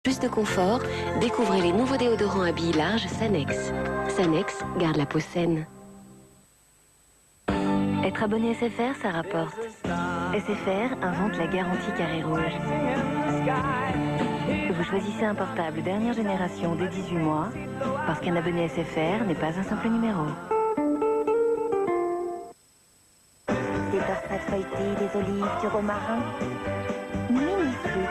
Plus de confort, découvrez les nouveaux déodorants à billes larges Sanex. Sanex garde la peau saine. Être abonné SFR, ça rapporte. SFR invente la garantie carré rouge. Vous choisissez un portable dernière génération dès 18 mois, parce qu'un abonné SFR n'est pas un simple numéro. Des torsades feuilletées, des olives, du romarin. Magnifique.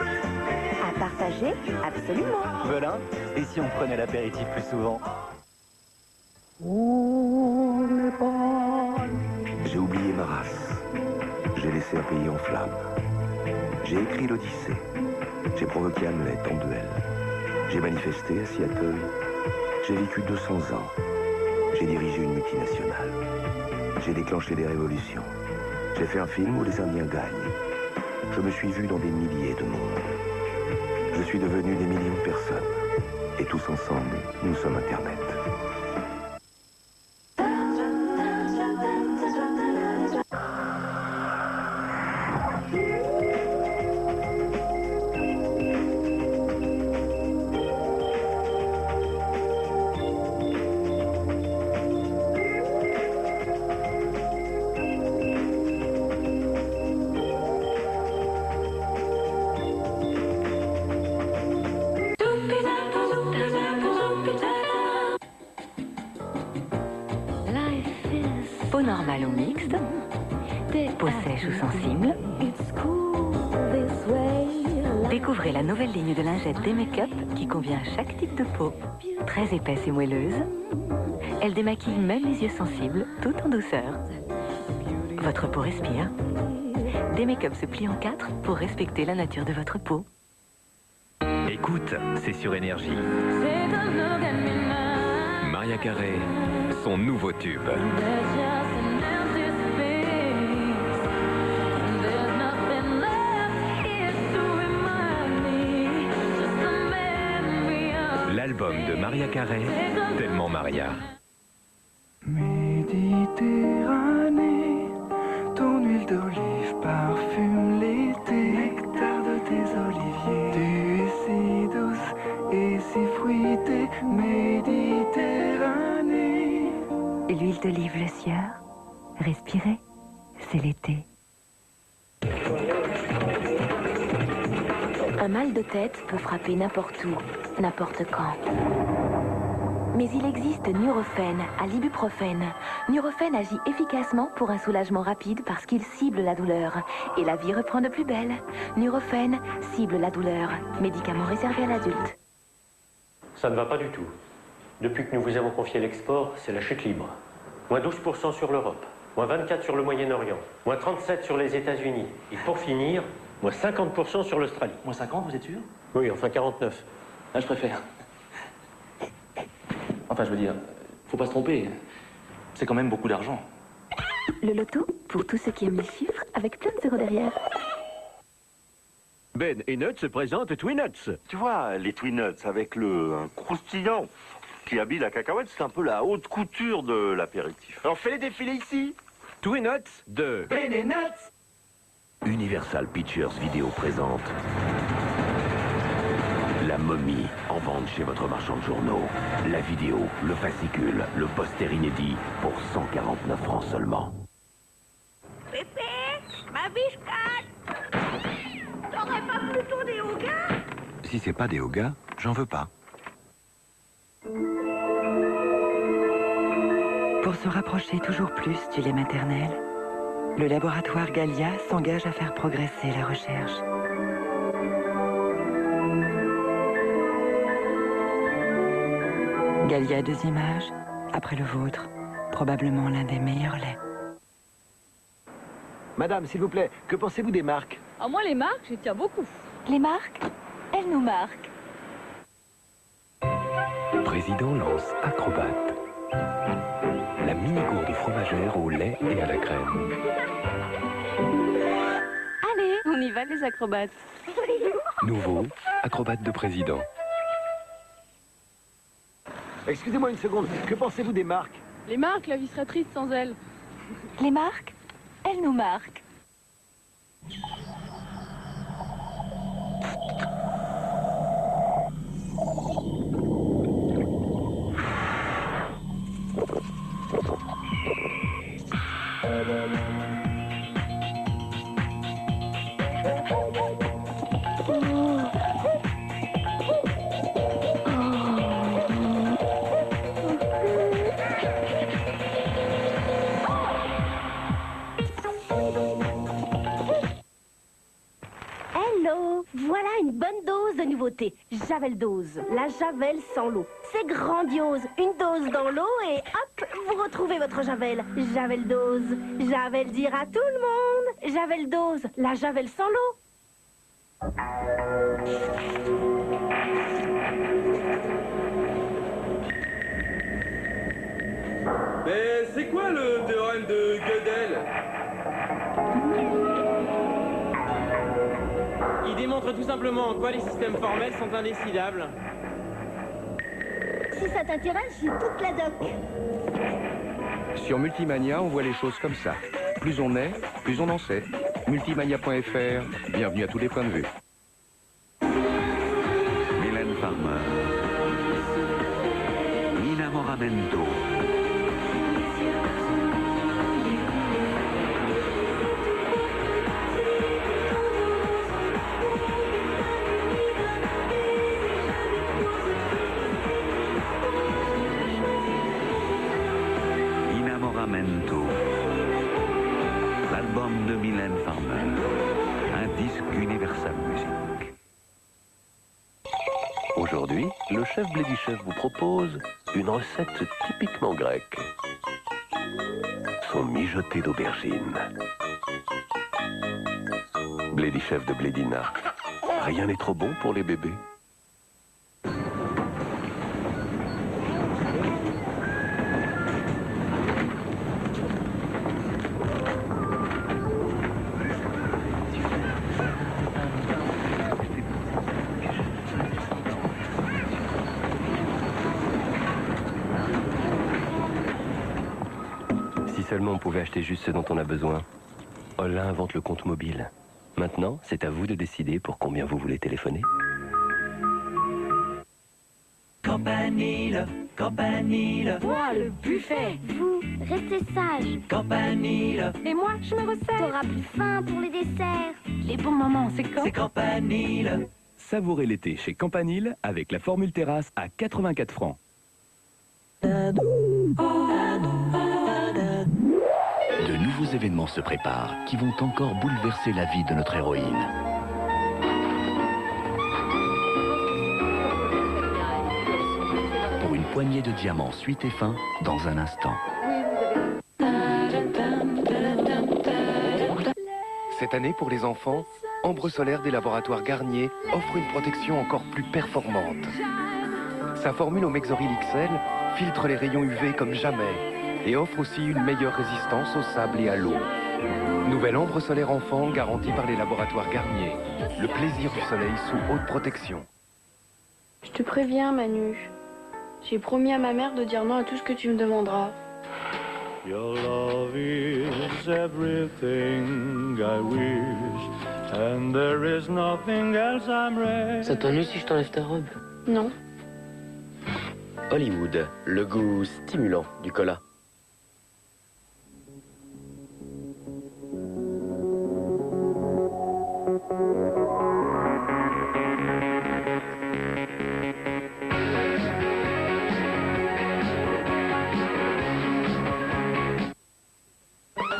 À partager, absolument. Velin, et si on prenait l'apéritif plus souvent? J'ai oublié ma race. J'ai laissé un pays en flammes. J'ai écrit l'Odyssée. J'ai provoqué Hamlet en duel. J'ai manifesté à Seattle. J'ai vécu 200 ans. J'ai dirigé une multinationale. J'ai déclenché des révolutions. J'ai fait un film où les Indiens gagnent. Je me suis vu dans des milliers de mondes. Je suis devenu des millions de personnes. Et tous ensemble, nous sommes Internet. Peau normale ou mixte, peau sèche ou sensible. Découvrez la nouvelle ligne de lingettes D-Make-up qui convient à chaque type de peau. Très épaisse et moelleuse, elle démaquille même les yeux sensibles, tout en douceur. Votre peau respire. D-Make-up se plie en 4 pour respecter la nature de votre peau. Écoute, c'est sur Énergie. Maria Carey, son nouveau tube. L'album de Maria Carey, tellement Maria. Méditerranée, ton huile d'olive parfume l'été. Nectar de tes oliviers, tu es si douce et si fruitée. Méditerranée. L'huile d'olive Le Sieur, respirez, c'est l'été. Un mal de tête peut frapper n'importe où, n'importe quand. Mais il existe Nurofen à l'ibuprofène. Nurofen agit efficacement pour un soulagement rapide parce qu'il cible la douleur. Et la vie reprend de plus belle. Nurofen cible la douleur. Médicament réservé à l'adulte. Ça ne va pas du tout. Depuis que nous vous avons confié l'export, c'est la chute libre. Moins 12% sur l'Europe, moins 24% sur le Moyen-Orient, moins 37% sur les États-Unis. Et pour finir, moins 50% sur l'Australie. Moins 50, vous êtes sûr? Oui, enfin 49. Ah, je préfère. Enfin, je veux dire, faut pas se tromper. C'est quand même beaucoup d'argent. Le loto, pour tous ceux qui aiment les chiffres, avec plein de zéros derrière. Ben et Nuts se présentent Twinuts. Tu vois, les Twinuts avec le croustillant qui habille la cacahuète, c'est un peu la haute couture de l'apéritif. Alors fais-les défiler ici. Twinuts de Ben et Nuts. Universal Pictures Vidéo présente La Momie en vente chez votre marchand de journaux. La vidéo, le fascicule, le poster inédit pour 149 francs seulement. Pépé, ma biscotte. T'aurais pas plutôt des hougats? Si c'est pas des hougats, j'en veux pas. Pour se rapprocher toujours plus du lait maternel, le laboratoire Gallia s'engage à faire progresser la recherche. Gallia, 2e âge, après le vôtre, probablement l'un des meilleurs laits. Madame, s'il vous plaît, que pensez-vous des marques? Ah, moi, les marques, j'y tiens beaucoup. Les marques, elles nous marquent. Président lance Acrobat. La mini-gourde fromagère au lait et à la crème. Allez, on y va les acrobates. Nouveau, Acrobat de président. Excusez-moi une seconde, que pensez-vous des marques? Les marques, la vie serait triste sans elles. Les marques, elles nous marquent. goûter. Javel dose. La Javel sans l'eau. C'est grandiose. Une dose dans l'eau et hop, vous retrouvez votre Javel. Javel dose. Javel dire à tout le monde. Javel dose. La Javel sans l'eau. Mais c'est quoi le théorème de Gödel? Il démontre tout simplement en quoi les systèmes formels sont indécidables. Si ça t'intéresse, j'ai toute la doc. Sur Multimania, on voit les choses comme ça. Plus on est, plus on en sait. Multimania.fr, bienvenue à tous les points de vue. Mylène Farmer. Innamoramento. L'album de Mylène Farmer, un disque Universal Music. Aujourd'hui, le chef Blédichef vous propose une recette typiquement grecque. Son mijoté d'aubergine. Blédichef de Blédina. Rien n'est trop bon pour les bébés. Si seulement on pouvait acheter juste ce dont on a besoin. Holla invente le compte mobile. Maintenant, c'est à vous de décider pour combien vous voulez téléphoner. Campanile, Campanile. Moi, le buffet. Vous, restez sages. Campanile. Et moi, je me resserre. T'auras plus faim pour les desserts. Les bons moments, c'est quand? C'est Campanile. Savourez l'été chez Campanile avec la formule terrasse à 84 francs. De nouveaux événements se préparent qui vont encore bouleverser la vie de notre héroïne. Pour une poignée de diamants suite et fin, dans un instant. Cette année, pour les enfants, Ambre Solaire des laboratoires Garnier offre une protection encore plus performante. Sa formule au Mexoril XL filtre les rayons UV comme jamais et offre aussi une meilleure résistance au sable et à l'eau. Nouvelle Ambre Solaire enfant garantie par les laboratoires Garnier. Le plaisir du soleil sous haute protection. Je te préviens, Manu. J'ai promis à ma mère de dire non à tout ce que tu me demanderas. Your love is everything I wish, and there is nothing else I'm ready. Ça t'ennuie si je t'enlève ta robe? Non. Hollywood, le goût stimulant du cola.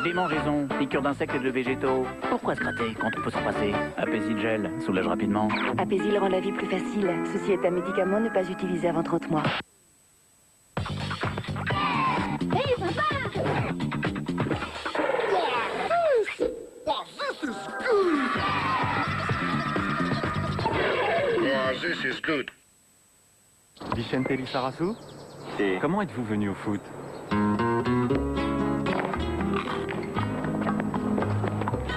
Démangeaisons, piqûres d'insectes et de végétaux. Pourquoi se gratter quand on peut s'en passer? Apaisil Gel soulage rapidement. Apaisil rend la vie plus facile. Ceci est un médicament ne pas utiliser avant 30 mois. Hey, papa! This is good. Vicente Lizarazu, comment êtes-vous venu au foot?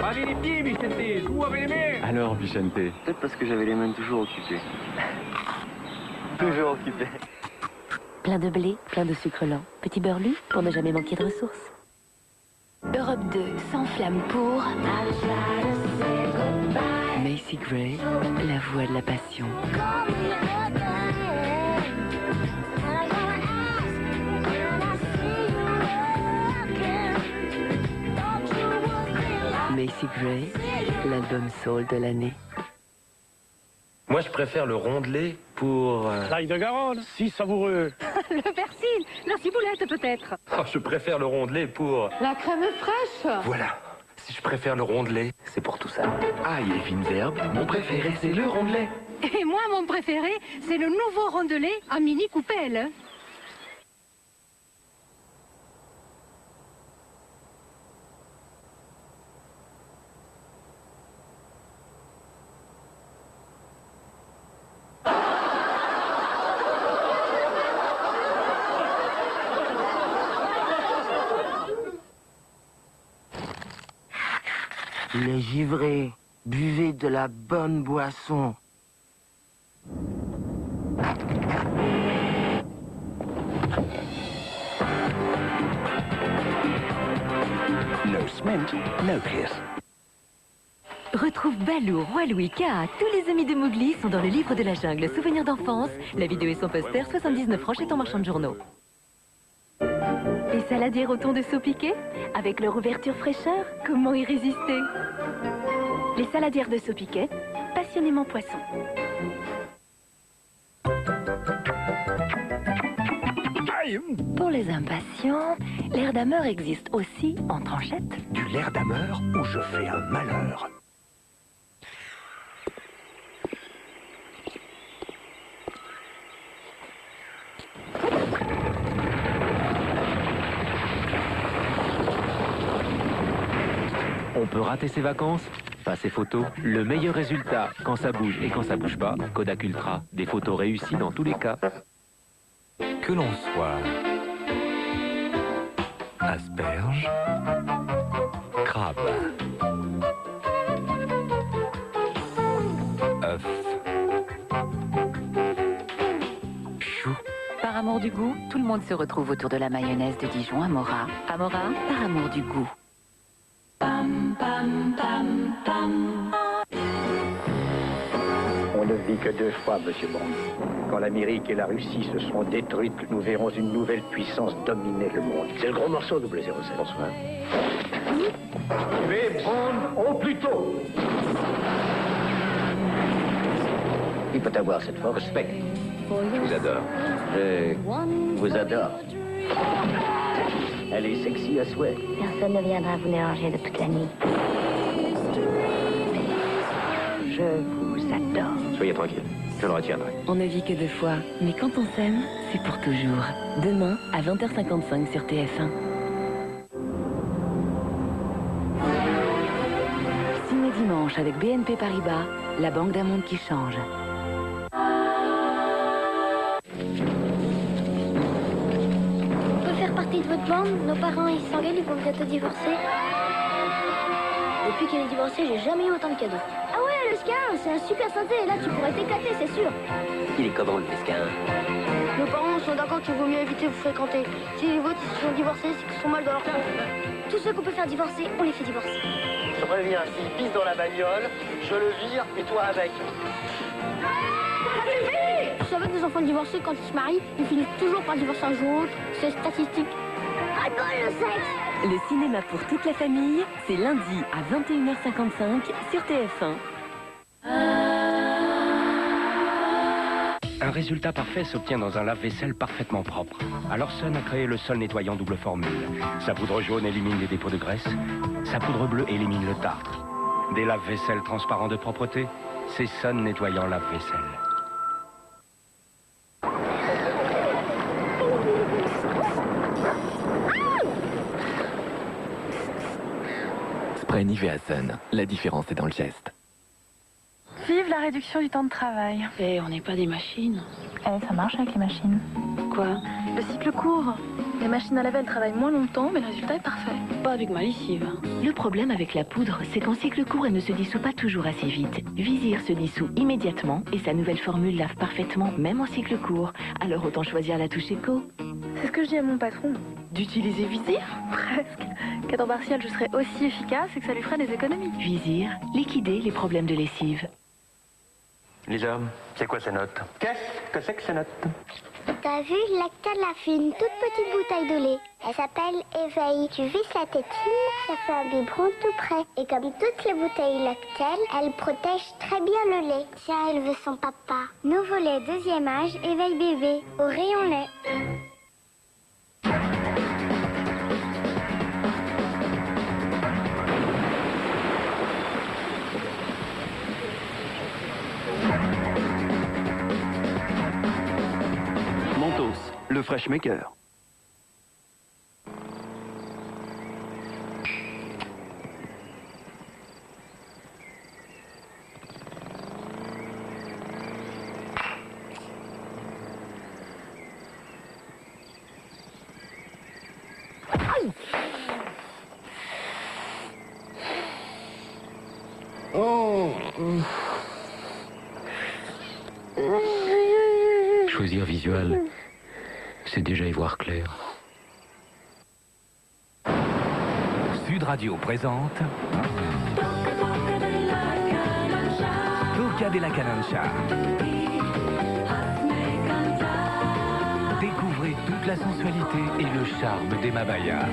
Avez les pieds, Vicente. Où avez les mains? Alors, Vicente? Peut-être parce que j'avais les mains toujours occupées. Toujours occupées. Plein de blé, plein de sucre lent. Petit beurre-lu pour ne jamais manquer de ressources. Europe 2 s'enflamme pour Macy Gray, la voix de la passion. Macy Gray, l'album soul de l'année. Moi, je préfère le rondelet pour... L'ail de Garonne, si savoureux. Le persil, la ciboulette peut-être. Oh, je préfère le rondelet pour... La crème fraîche. Voilà. Si je préfère le rondelet, c'est pour tout ça. Ail et fines herbes, mon préféré c'est le rondelet. Et moi, mon préféré, c'est le nouveau rondelet à mini coupelle. Les givrés, buvez de la bonne boisson. No Smint, no kiss. Retrouve Baloo, Roi Louis, Kaa. Tous les amis de Mowgli sont dans le livre de la jungle. Souvenirs d'enfance. La vidéo et son poster, 79 francs chez ton marchand de journaux. Les saladières au thon de saut piqué? Avec leur ouverture fraîcheur, Comment y résister? les saladières de saut piquet, passionnément poisson. Pour les impatients, l'air d'ameur existe aussi en tranchette. Du l'air d'ameur où je fais un malheur. On peut rater ses vacances, pas ses photos. Le meilleur résultat, quand ça bouge et quand ça bouge pas, Kodak Ultra, des photos réussies dans tous les cas. Que l'on soit asperge, crabe, œuf, chou. Par amour du goût, tout le monde se retrouve autour de la mayonnaise de Dijon Amora. Amora, par amour du goût. Pam, pam, pam, pam. On ne vit que deux fois, Monsieur Bond. Quand l'Amérique et la Russie se seront détruites, nous verrons une nouvelle puissance dominer le monde. C'est le gros morceau, 007. Bonsoir. Tuez Bond au plus tôt. Il peut avoir cette force. Respect. Je vous adore. Je vous adore. Elle est sexy à souhait. Personne ne viendra vous déranger de toute la nuit. Je vous adore. Soyez tranquille, je le retiendrai. On ne vit que deux fois, mais quand on s'aime, c'est pour toujours. Demain, à 20h55 sur TF1. Ciné Dimanche avec BNP Paribas, la banque d'un monde qui change. On peut faire partie de votre bande. Nos parents, ils s'engueulent, ils vont bientôt divorcer. Depuis qu'elle est divorcée, j'ai jamais eu autant de cadeaux. Ah ouais, le skin, c'est un super synthé. Là, tu pourrais t'éclater, c'est sûr. Il est comment, le skin? Nos parents sont d'accord qu'il vaut mieux éviter de vous fréquenter. Si les vôtres ils se sont divorcés, c'est qu'ils sont mal dans leur tête. Tous ceux qu'on peut faire divorcer, on les fait divorcer. Je préviens, s'il pisse dans la bagnole, je le vire et toi avec. Tu savais que les enfants divorcés, quand ils se marient, ils finissent toujours par divorcer un jour ou l'autre. C'est statistique. Alcool, le sexe. Le cinéma pour toute la famille, c'est lundi à 21h55 sur TF1. Un résultat parfait s'obtient dans un lave-vaisselle parfaitement propre. Alors Sun a créé le Sol nettoyant double formule. Sa poudre jaune élimine les dépôts de graisse, sa poudre bleue élimine le tartre. Des lave-vaisselles transparents de propreté, c'est Sun nettoyant lave-vaisselle. Spray Nivea Sun, la différence est dans le geste. Vive la réduction du temps de travail. Et on n'est pas des machines. Eh, ça marche avec les machines. Quoi? Le cycle court. Les machines à laver, elles travaillent moins longtemps, mais le résultat est parfait. Pas avec ma lessive. Le problème avec la poudre, c'est qu'en cycle court, elle ne se dissout pas toujours assez vite. Visir se dissout immédiatement et sa nouvelle formule lave parfaitement, même en cycle court. Alors autant choisir la touche éco. C'est ce que je dis à mon patron. D'utiliser Visir? Presque. Qu'à temps partiel, je serais aussi efficace et que ça lui ferait des économies. Visir, liquider les problèmes de lessive. Lisa, c'est quoi ces notes? Qu'est-ce que c'est que ces notes? T'as vu, Lactal fait une toute petite bouteille de lait. Elle s'appelle Éveil. Tu visses la tétine, ça fait un biberon tout près. Et comme toutes les bouteilles Lactal, elle protège très bien le lait. Tiens, elle veut son papa. Nouveau lait deuxième âge, Éveil bébé, au rayon lait. le Freshmaker. Choisir visual, c'est déjà y voir clair. Sud Radio présente Toca de la Canancha. Découvrez toute la sensualité et le charme des Mabaya.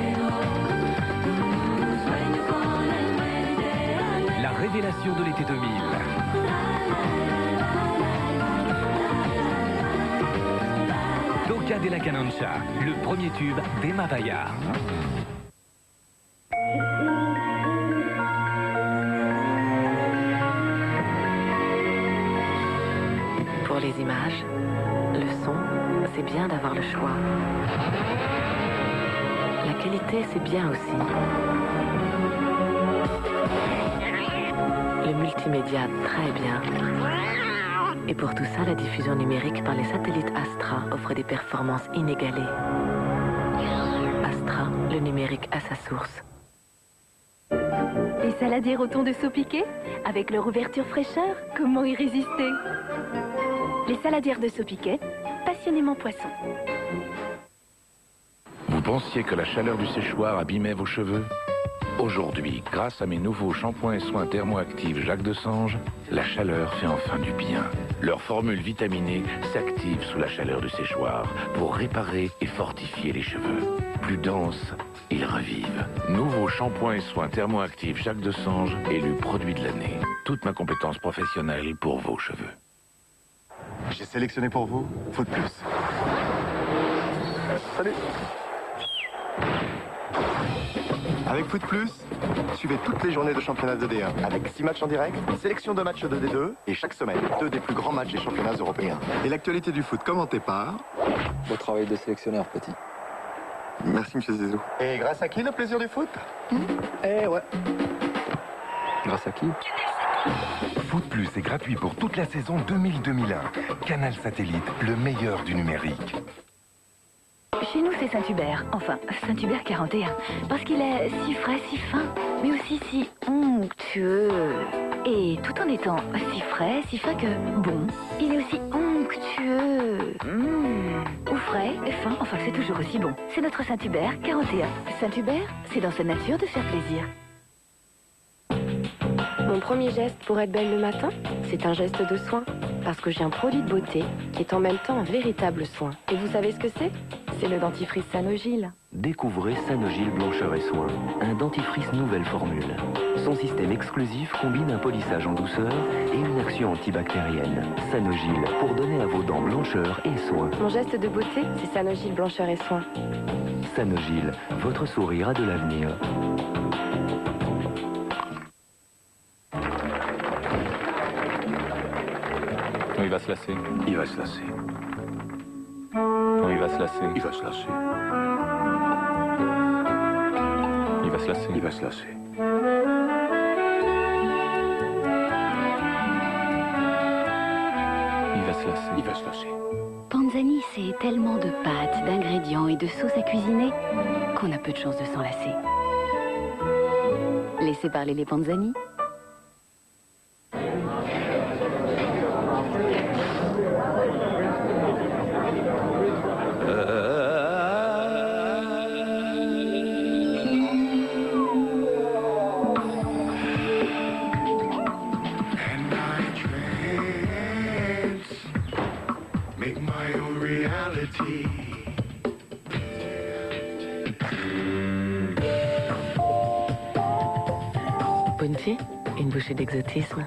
La révélation de l'été 2000. Toca de la Canancha, le premier tube des Mabaya. Pour les images, le son, c'est bien d'avoir le choix. La qualité, c'est bien aussi. Le multimédia, très bien. Et pour tout ça, la diffusion numérique par les satellites Astra offre des performances inégalées. Astra, le numérique à sa source. Les saladiers au thon de Saupiquet, avec leur ouverture fraîcheur, comment y résister? Les saladières de Saupiquet, passionnément poisson. Vous pensiez que la chaleur du séchoir abîmait vos cheveux? Aujourd'hui, grâce à mes nouveaux shampoings et soins thermoactifs Jacques Desange, la chaleur fait enfin du bien. Leur formule vitaminée s'active sous la chaleur du séchoir pour réparer et fortifier les cheveux. Plus denses, ils revivent. Nouveaux shampoings et soins thermoactifs Jacques Desange, élu produit de l'année. Toute ma compétence professionnelle pour vos cheveux. J'ai sélectionné pour vous Foot Plus. Salut. Avec Foot Plus, suivez toutes les journées de championnat de D1 avec 6 matchs en direct, sélection de matchs de D2 et chaque semaine 2 des plus grands matchs des championnats européens. Et l'actualité du foot commentée par... Beau travail de sélectionneur, petit. Merci, monsieur Zizou. Et grâce à qui le plaisir du foot Eh ouais. Grâce à qui? Foot Plus est gratuit pour toute la saison 2000-2001. Canal Satellite, le meilleur du numérique. Chez nous, c'est Saint-Hubert. Enfin, Saint-Hubert 41. Parce qu'il est si frais, si fin, mais aussi si onctueux. Et tout en étant si frais, si fin que bon, il est aussi onctueux. Ou frais, fin, enfin, c'est toujours aussi bon. C'est notre Saint-Hubert 41. Saint-Hubert, c'est dans sa nature de faire plaisir. Mon premier geste pour être belle le matin, c'est un geste de soin. Parce que j'ai un produit de beauté qui est en même temps un véritable soin. Et vous savez ce que c'est? C'est le dentifrice Sanogil. Découvrez Sanogil Blancheur et Soin, un dentifrice nouvelle formule. Son système exclusif combine un polissage en douceur et une action antibactérienne. Sanogil, pour donner à vos dents blancheur et soin. Mon geste de beauté, c'est Sanogil Blancheur et Soin. Sanogil, votre sourire a de l'avenir. Il va se lasser. Il va se lasser. Non, il va se lasser. Il va se lasser. Il va se lasser. Il va se lasser. Il va se lasser. Il va se lasser. Panzani, c'est tellement de pâtes, d'ingrédients et de sauces à cuisiner qu'on a peu de chances de s'en lasser. Laissez parler les Panzani. Bounty, une bouchée d'exotisme.